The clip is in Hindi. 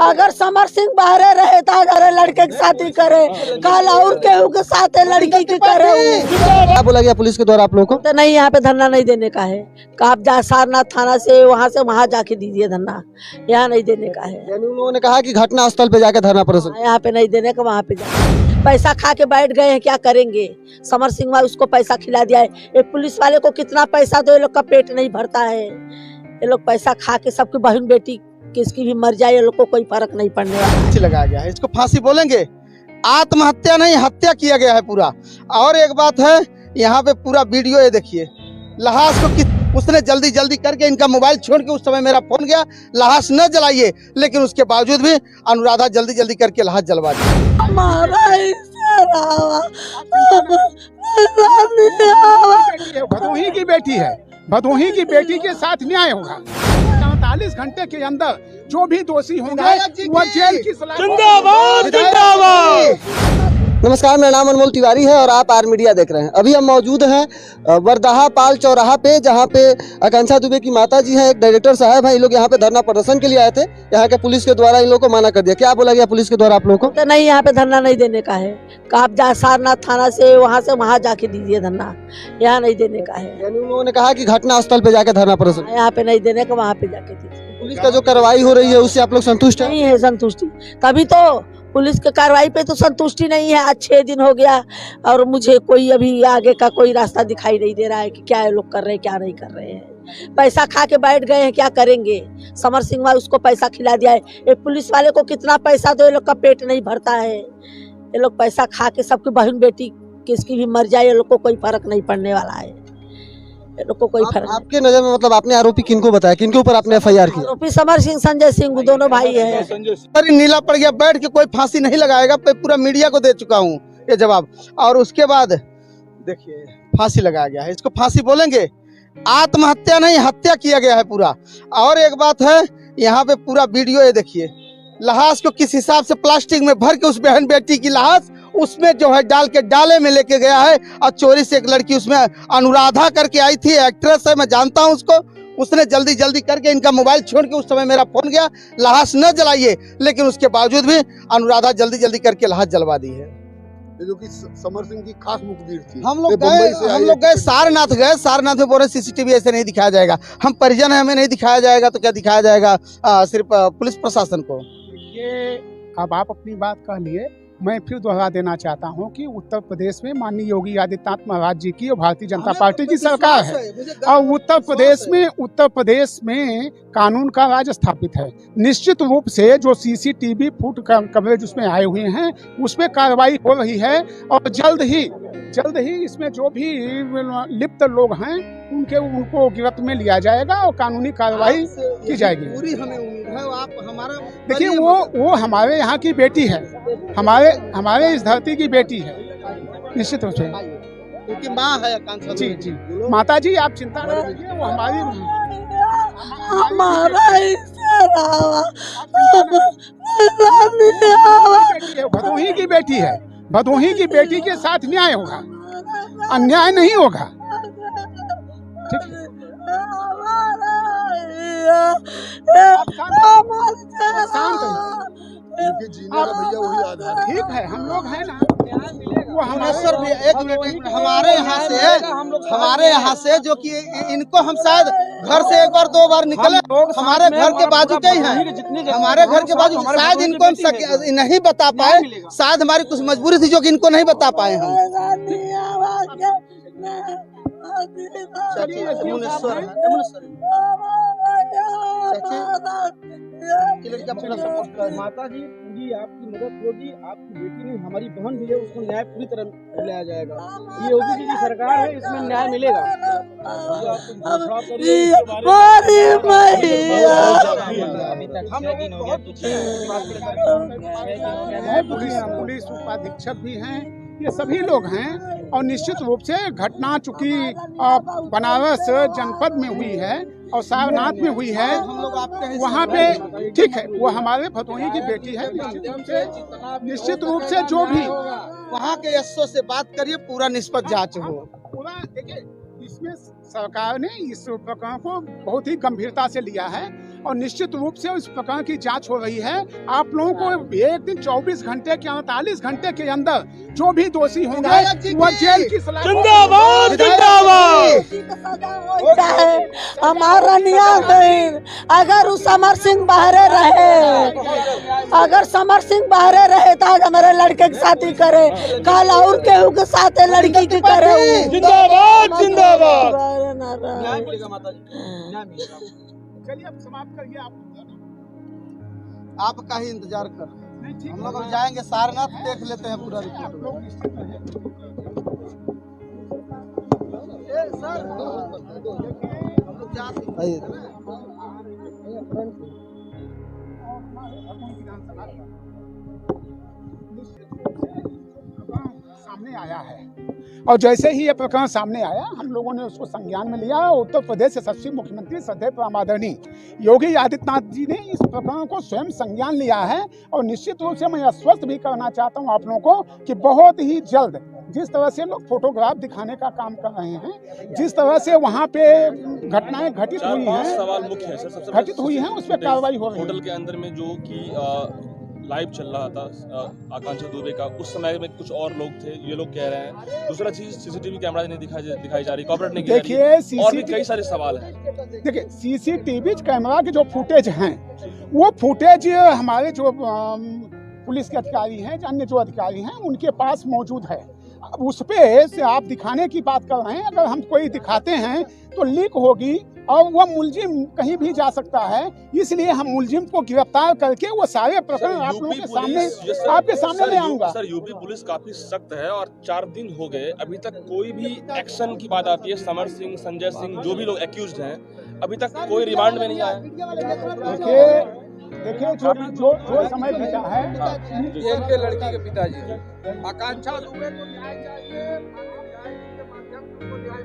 अगर समर सिंह बाहर रहे तो अगर लड़के की शादी करे, कल और केहू के साथ लड़की की करे। क्या बोला गया पुलिस के द्वारा आप लोगों को? तो नहीं, यहाँ पे धरना नहीं देने का है। आप जा सारनाथ थाना से वहाँ जाके दीजिए धरना, यहाँ नहीं देने का है। यानी उन लोगों ने कहा कि घटना स्थल पे जाकर धरना प्रदर्शन। यहाँ पे नहीं देने का, वहाँ पे जा। पैसा खा के बैठ गए हैं, क्या करेंगे? समर सिंह भाई उसको पैसा खिला दिया है। ये पुलिस वाले को कितना पैसा दो, ये लोग का पेट नहीं भरता है। ये लोग पैसा खा के सबकी बहन बेटी किसकी भी मर जाए, ये लोग को कोई फर्क नहीं पड़ने वाला। फांसी लगाया गया है, इसको फांसी बोलेंगे। आत्महत्या नहीं, हत्या किया गया है पूरा। और एक बात है, यहाँ पे पूरा वीडियो ये देखिए, लाश को उसने जल्दी जल्दी करके इनका मोबाइल छोड़ के, उस समय मेरा फोन गया, लाश न जलाइए, लेकिन उसके बावजूद भी अनुराधा जल्दी जल्दी करके लाश जलवा दी। भदोही की बेटी है, भदोही की बेटी के साथ न्याय होगा। 48 घंटे के अंदर जो भी दोषी होंगे वो जेल की सलाह। जिंदाबाद जिंदाबाद। नमस्कार, मेरा नाम अनमोल तिवारी है और आप आर मीडिया देख रहे हैं। अभी हम मौजूद हैं वरदाहा पाल चौराहा पे, जहाँ पे आकांक्षा दुबे की माता जी हैं, एक डायरेक्टर साहब हैं। ये लोग यहाँ पे धरना प्रदर्शन के लिए आए थे। यहाँ के पुलिस के द्वारा इन लोगों को मना कर दिया। क्या बोला गया पुलिस के द्वारा आप लोगों को? तो नहीं, यहाँ पे धरना नहीं देने का है। आप जा सारनाथ थाना से वहाँ जाके दीजिए धरना, यहाँ नहीं देने का है। यानी उन लोगों ने कहा कि घटना स्थल पे जाकर धरना प्रदर्शन। यहाँ पे नहीं देने का, वहाँ पे जाके दीजिए। पुलिस का जो कार्रवाई हो रही है उससे आप लोग संतुष्ट हैं? नहीं है संतुष्टि, तभी तो पुलिस के कार्रवाई पे तो संतुष्टि नहीं है। आज 6 दिन हो गया और मुझे कोई अभी आगे का कोई रास्ता दिखाई नहीं दे रहा है कि क्या ये लोग कर रहे हैं, क्या नहीं कर रहे हैं। पैसा खा के बैठ गए हैं, क्या करेंगे? समर सिंह भाई उसको पैसा खिला दिया है। ये पुलिस वाले को कितना पैसा दो, ये लोग का पेट नहीं भरता है। ये लोग पैसा खा के सबकी बहन बेटी किसकी भी मर जाए, ये लोग को कोई फर्क नहीं पड़ने वाला है। ये लोग को कोई फर्क। आपके नजर में मतलब आपने आरोपी किनको बताया, किनके ऊपर आपने FIR किया? आरोपी समर सिंह, संजय सिंह, दोनों भाई है। अरे नीला पड़ गया, बैठ के कोई फांसी नहीं लगाएगा। पूरा मीडिया को दे चुका हूँ ये जवाब। और उसके बाद देखिए, फांसी लगाया गया है, इसको फांसी बोलेंगे। आत्महत्या नहीं, हत्या किया गया है पूरा। और एक बात है, यहाँ पे पूरा वीडियो ये देखिए, लाश को किस हिसाब से प्लास्टिक में भर के उस बहन बेटी की लाश उसमें जो है डाल के डाले में लेके गया है। और चोरी से एक लड़की उसमें अनुराधा करके आई थी, एक्ट्रेस है, मैं जानता हूँ उसको। उसने जल्दी जल्दी करके इनका मोबाइल छोड़ के, उस समय मेरा फोन गया, लाश न जलाइए, लेकिन उसके बावजूद भी अनुराधा जल्दी जल्दी करके लाश जलवा दी है। जो कि समर सिंह की खास मुखबिर थी। हम लोग गए सारनाथ में बोल रहे CCTV ऐसे नहीं दिखाया जाएगा। हम परिजन है, हमें नहीं दिखाया जाएगा तो क्या दिखाया जाएगा सिर्फ पुलिस प्रशासन को। ये अब आप अपनी बात कह लिए, मैं फिर दोहरा देना चाहता हूं कि उत्तर प्रदेश में माननीय योगी आदित्यनाथ महाराज जी की और भारतीय जनता पार्टी की सरकार है। और उत्तर प्रदेश में कानून का राज स्थापित है। निश्चित रूप से जो CCTV फुट कवरेज उसमें आए हुए हैं, उसमें कार्रवाई हो रही है। और जल्द ही इसमें जो भी लिप्त लोग हैं उनको गिरफ्त में लिया जाएगा और कानूनी कार्रवाई की जाएगी। पूरी हमें उम्मीद है। आप हमारा देखिए, वो हमारे यहाँ की बेटी है, हमारे इस धरती की बेटी है, निश्चित रूप से। क्योंकि माँ है आकांक्षा। जी, माता जी आप चिंता न कीजिए, वो हमारी भदोही की बेटी है। भदोही की बेटी के साथ न्याय होगा, अन्याय नहीं होगा। ठीक है, भैया वही आधार है। ठीक है, हम लोग हैं ना, वो भुवनेश्वर भी एक मिनट हमारे यहाँ से जो कि इनको हम शायद घर से एक बार 2 बार निकले, हमारे घर के बाजू के ही हैं, हमारे घर के बाजू। शायद इनको हम नहीं बता पाए, शायद हमारी कुछ मजबूरी थी जो कि इनको नहीं बता पाए हम। भुवनेश्वर माता जी पूरी आपकी मदद होगी। आपकी बेटी नहीं, हमारी बहन भी है, उसको न्याय पूरी तरह दिलाया जाएगा। ये योगी जी की सरकार है, इसमें न्याय मिलेगा। पुलिस उपाधीक्षक भी हैं, ये सभी लोग हैं। और निश्चित रूप से घटना चूंकि बनारस जनपद में हुई है और सारनाथ में हुई है, वहाँ पे ठीक है, वो हमारे भदोही की बेटी है। निश्चित रूप से जो भी वहाँ के SO से बात करिए, पूरा निष्पक्ष जांच हो। पूरा देखिए, इसमें सरकार ने इस प्रकरण को बहुत ही गंभीरता से लिया है और निश्चित रूप से इस प्रकरण की जांच हो रही है। आप लोगों को एक दिन 24 घंटे के 48 घंटे के अंदर जो भी दोषी होंगे वह जेल की सलाह जिंदाबाद जिंदाबाद। सजा हो जाए हमारा नियम। अगर उस समर सिंह बाहरे रहे, अगर समर सिंह बाहरे रहे तो आज हमारे लड़के के साथ ही करे, कल और केहू के साथ लड़की की करे। जिंदाबाद जिंदाबाद। न्याय मिलेगा माता जी, न्याय मिलेगा। चलिए अब समाप्त करिए आप। आपका ही इंतजार कर रहे हैं। नहीं, ठीक हम है। लोग अब जाएंगे सारनाथ, देख लेते हैं पूरा आप रिपोर्ट। लोग निश्चित रहिए। आइए। सामने आया है और जैसे ही ये प्रकरण सामने आया हम लोगों ने उसको संज्ञान में लिया। उत्तर प्रदेश यशस्वी मुख्यमंत्री श्रद्धेय परम आदरणीय योगी आदित्यनाथ जी ने इस प्रकरण को स्वयं संज्ञान लिया है और निश्चित रूप से मैं आश्वस्त भी करना चाहता हूं आप लोगों को कि बहुत ही जल्द जिस तरह से लोग फोटोग्राफ दिखाने का काम कर रहे हैं, जिस तरह से वहाँ पे घटनाएं घटित हुई हैं, सवाल मुख्य है सर, सबसे घटित हुई हैं, उस पर कार्रवाई हो रही है। होटल के अंदर में जो कि लाइव चल रहा था आकांक्षा दुबे का, उस समय में कुछ और लोग थे, ये लोग कह रहे हैं। दूसरा चीज सीसीटीवी कैमरा नहीं दिखाई जा रही, कॉर्पोरेट नहीं देखिए और भी कई सारे सवाल हैं। देखिए सीसीटीवी कैमरा के जो फुटेज हैं वो फुटेज हमारे जो पुलिस के अधिकारी हैं, अन्य जो अधिकारी हैं उनके पास मौजूद है। अब उस पे से आप दिखाने की बात कर रहे हैं, अगर हम कोई दिखाते हैं तो लीक होगी और वह मुलजिम कहीं भी जा सकता है, इसलिए हम मुलजिम को गिरफ्तार करके वो सारे प्रकरण आप लोगों के सामने आपके सामने ले आऊंगा। सर यूपी पुलिस काफी सख्त है और 4 दिन हो गए अभी तक कोई भी एक्शन की बात आती है। समर सिंह, संजय सिंह, जो भी लोग एक्यूज्ड हैं, अभी तक कोई रिमांड में नहीं आया। देखिए जो समय बीता है, इनके लड़की के पिताजी आकांक्षा दुबे को न्याय चाहिए।